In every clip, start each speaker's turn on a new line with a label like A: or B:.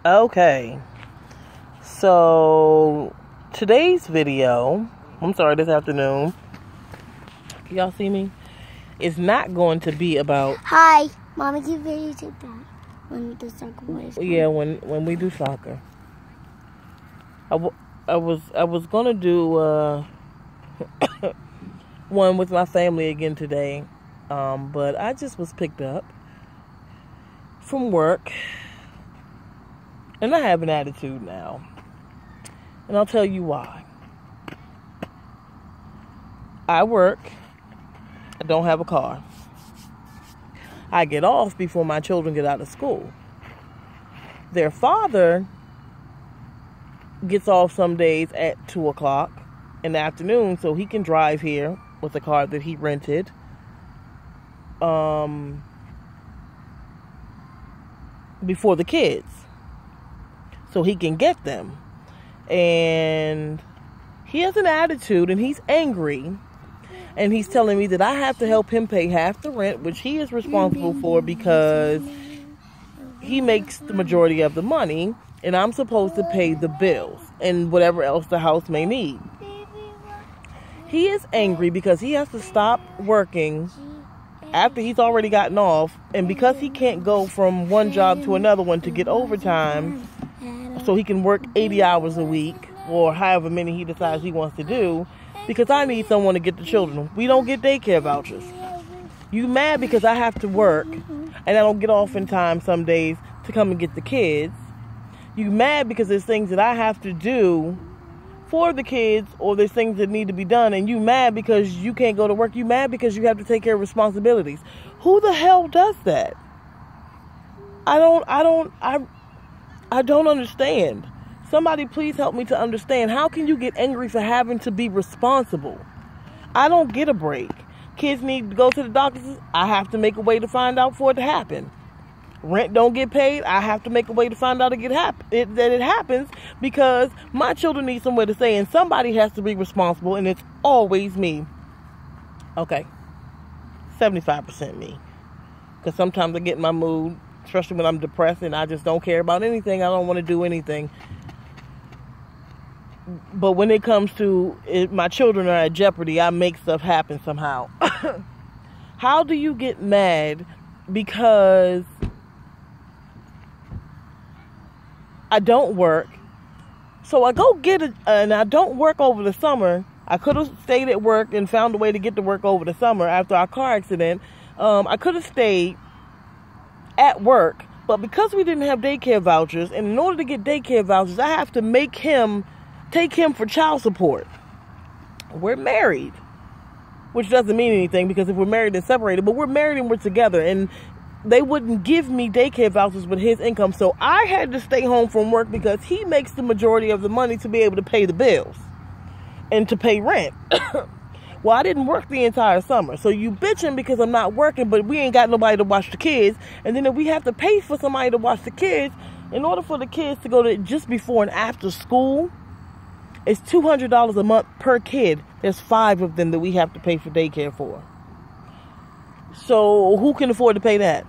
A: Okay, so today's video, this afternoon, can y'all see me? It's not going to be about...
B: Hi, Mommy, can you videotape that when the soccer boys come?
A: Yeah, when we do soccer. I was going to do one with my family again today, but I just was picked up from work. And I have an attitude now. And I'll tell you why. I work. I don't have a car. I get off before my children get out of school. Their father gets off some days at 2 o'clock in the afternoon so he can drive here with a car that he rented. Before the kids. So he can get them. And he has an attitude and he's angry. And he's telling me that I have to help him pay half the rent, which he is responsible for because he makes the majority of the money. And I'm supposed to pay the bills and whatever else the house may need. He is angry because he has to stop working after he's already gotten off. And because he can't go from one job to another one to get overtime, so he can work 80 hours a week or however many he decides he wants to do, because I need someone to get the children. We don't get daycare vouchers. You mad because I have to work and I don't get off in time some days to come and get the kids. You mad because there's things that I have to do for the kids, or there's things that need to be done, and you mad because you can't go to work. You mad because you have to take care of responsibilities. Who the hell does that? I don't understand. Somebody please help me to understand. How can you get angry for having to be responsible? I don't get a break. Kids need to go to the doctors. I have to make a way to find out for it to happen. Rent don't get paid. I have to make a way to find out that it happens, because my children need somewhere to stay and somebody has to be responsible, and it's always me. Okay. 75% me. Because sometimes I get in my mood, especially when I'm depressed and I just don't care about anything. I don't want to do anything. But when it comes to it, my children are at jeopardy, I make stuff happen somehow. How do you get mad because I don't work? So I go get it, and I don't work over the summer. I could have stayed at work and found a way to get to work over the summer after our car accident. I could have stayed at work, but because we didn't have daycare vouchers, and in order to get daycare vouchers, I have to take him for child support. We're married, which doesn't mean anything, because if we're married and separated, but we're married and we're together, and they wouldn't give me daycare vouchers with his income, so I had to stay home from work because he makes the majority of the money to be able to pay the bills and to pay rent. Well, I didn't work the entire summer. So you bitching because I'm not working, but we ain't got nobody to watch the kids. And then if we have to pay for somebody to watch the kids, in order for the kids to go to just before and after school, it's $200 a month per kid. There's 5 of them that we have to pay for daycare for. So who can afford to pay that?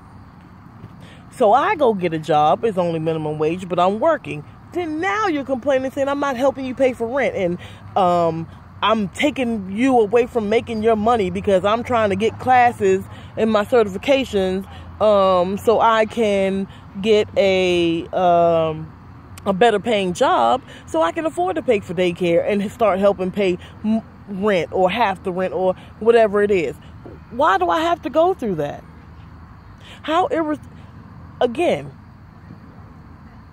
A: So I go get a job. It's only minimum wage, but I'm working. Then now you're complaining, saying I'm not helping you pay for rent. And I'm taking you away from making your money because I'm trying to get classes and my certifications so I can get a better paying job so I can afford to pay for daycare and start helping pay rent or half the rent or whatever it is. Why do I have to go through that? Again,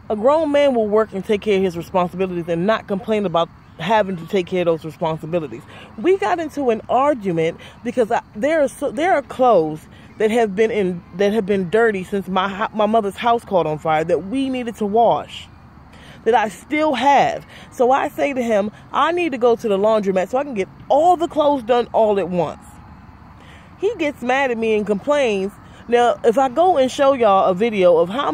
A: a grown man will work and take care of his responsibilities and not complain about having to take care of those responsibilities. We got into an argument because there are clothes that have been dirty since my mother's house caught on fire that we needed to wash, that I still have. So I say to him, I need to go to the laundromat so I can get all the clothes done all at once. He gets mad at me and complains. Now, if I go and show y'all a video of how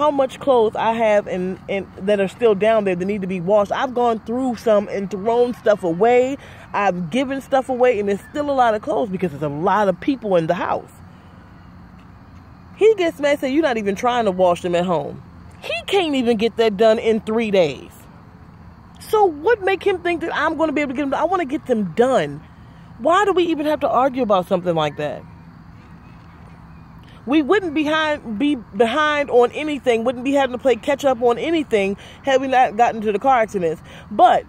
A: much clothes I have and that are still down there that need to be washed, I've gone through some and thrown stuff away. I've given stuff away, and there's still a lot of clothes because there's a lot of people in the house. He gets mad and says, you're not even trying to wash them at home. He can't even get that done in 3 days. So what make him think that I'm going to be able to get them done? I want to get them done. Why do we even have to argue about something like that? We wouldn't be behind on anything, wouldn't be having to play catch up on anything had we not gotten to the car accidents. But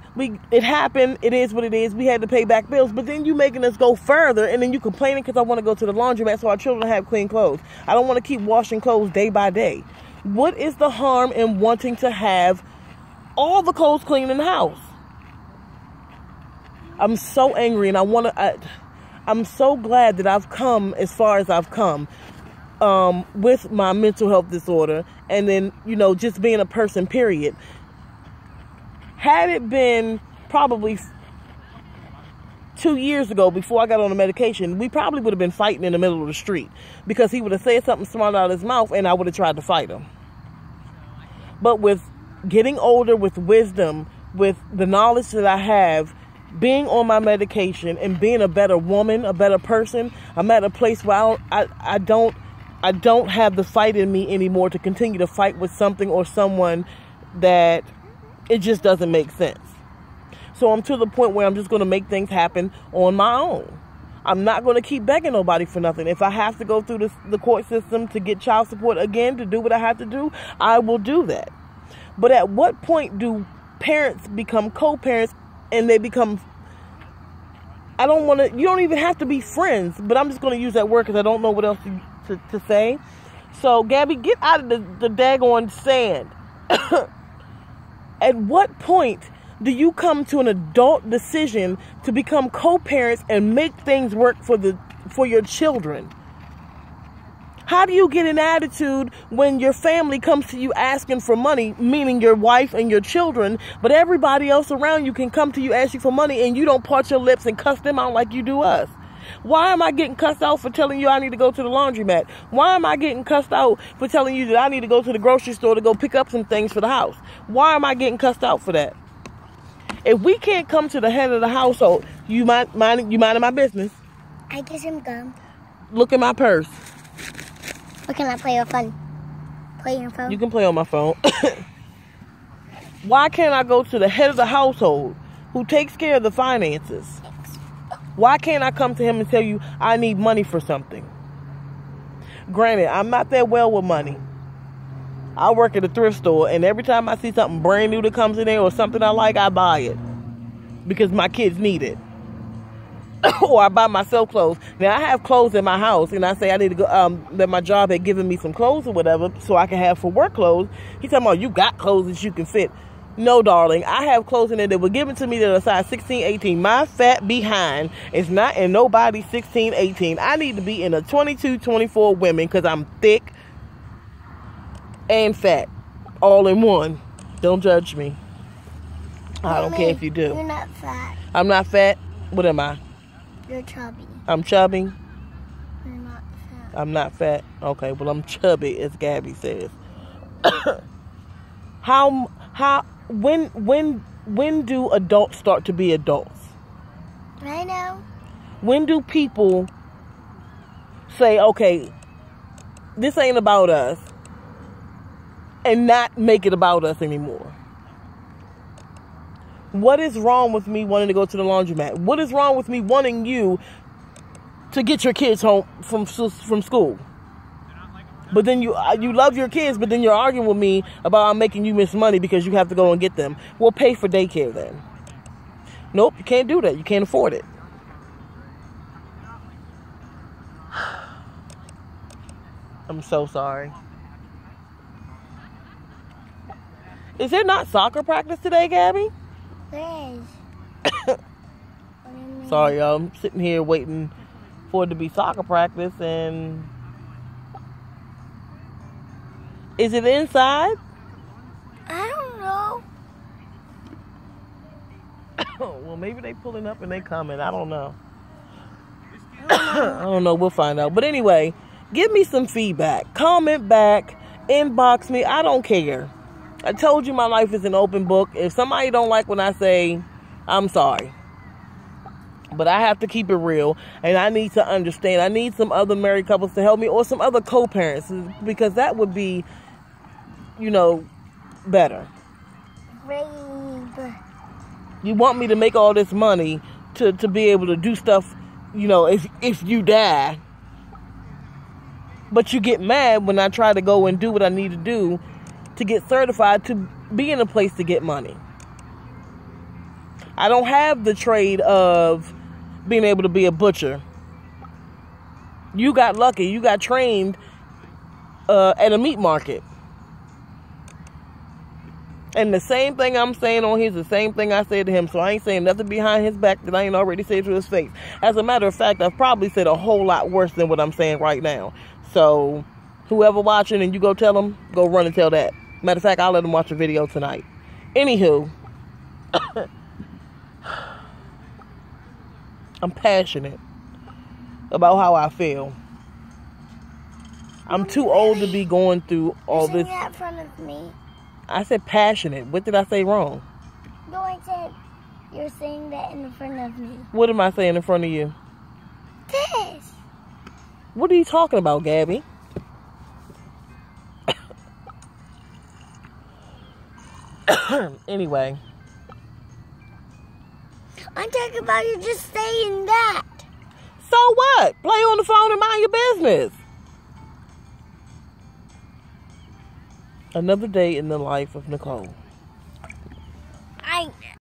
A: it happened. It is what it is. We had to pay back bills. But then you making us go further, and then you complaining because I want to go to the laundromat so our children have clean clothes. I don't want to keep washing clothes day by day. What is the harm in wanting to have all the clothes clean in the house? I'm so angry, and I'm so glad that I've come as far as I've come. With my mental health disorder, and then, just being a person, period. Had it been probably 2 years ago, before I got on the medication, we probably would have been fighting in the middle of the street, because he would have said something smart out of his mouth, and I would have tried to fight him. But with getting older, with wisdom, with the knowledge that I have, being on my medication, and being a better woman, a better person, I'm at a place where I don't have the fight in me anymore to continue to fight with something or someone that it just doesn't make sense. So I'm to the point where I'm just going to make things happen on my own. I'm not going to keep begging nobody for nothing. If I have to go through the court system to get child support again, to do what I have to do, I will do that. But at what point do parents become co-parents and they become... you don't even have to be friends, but I'm just going to use that word because I don't know what else to say. So, Gabby, get out of the daggone sand. At what point do you come to an adult decision to become co-parents and make things work for your children? How do you get an attitude when your family comes to you asking for money, meaning your wife and your children, but everybody else around you can come to you, ask you for money, and you don't part your lips and cuss them out like you do us? Why am I getting cussed out for telling you I need to go to the laundromat? Why am I getting cussed out for telling you that I need to go to the grocery store to go pick up some things for the house? Why am I getting cussed out for that? If we can't come to the head of the household, you minding my business?
B: I get some gum.
A: Look at my purse.
B: Or can I play your phone? Play your phone?
A: You can play on my phone. Why can't I go to the head of the household who takes care of the finances? Why can't I come to him and tell you I need money for something? Granted, I'm not that well with money. I work at a thrift store, and every time I see something brand new that comes in there or something I like, I buy it because my kids need it. Or I buy myself clothes. Now, I have clothes in my house, and I say I need to go, that my job had given me some clothes or whatever so I can have for work clothes. He's talking about, you got clothes that you can fit. No, darling, I have clothes in there that were given to me that are size 16, 18. My fat behind is not in nobody's 16, 18. I need to be in a 22, 24 women because I'm thick and fat all in one. Don't judge me. I don't care if you do.
B: You're not fat.
A: I'm not fat? What am I?
B: You're chubby.
A: I'm chubby?
B: You're not fat.
A: I'm not fat? Okay, well, I'm chubby, as Gabby says. When do adults start to be adults?
B: I know.
A: When do people say, okay, this ain't about us, and not make it about us anymore? What is wrong with me wanting to go to the laundromat? What is wrong with me wanting you to get your kids home from school? But then you love your kids, but then you're arguing with me about I'm making you miss money because you have to go and get them. Well, pay for daycare then. Nope, you can't do that. You can't afford it. I'm so sorry. Is there not soccer practice today, Gabby?
B: There is.
A: Sorry, y'all. I'm sitting here waiting for it to be soccer practice, and is it inside?
B: I don't know.
A: Well, maybe they pulling up and they coming. I don't know. I don't know. We'll find out. But anyway, give me some feedback. Comment back. Inbox me. I don't care. I told you my life is an open book. If somebody don't like when I say, I'm sorry. But I have to keep it real. And I need to understand. I need some other married couples to help me, or some other co-parents. Because that would be, better?
B: Babe.
A: You want me to make all this money to be able to do stuff, if you die. But you get mad when I try to go and do what I need to do to get certified to be in a place to get money. I don't have the trade of being able to be a butcher. You got lucky. You got trained at a meat market. And the same thing I'm saying on here is the same thing I said to him. So I ain't saying nothing behind his back that I ain't already said to his face. As a matter of fact, I've probably said a whole lot worse than what I'm saying right now. So whoever watching and you go tell them, go run and tell that. Matter of fact, I'll let them watch a video tonight. Anywho, I'm passionate about how I feel. I'm too old to be going through all this.
B: You're saying that in front of me.
A: I said passionate. What did I say wrong?
B: No, I said you're saying that in front of me.
A: What am I saying in front of you?
B: This.
A: What are you talking about, Gabby? Anyway.
B: I'm talking about you just saying that.
A: So what? Play on the phone and mind your business. Another day in the life of Nicole.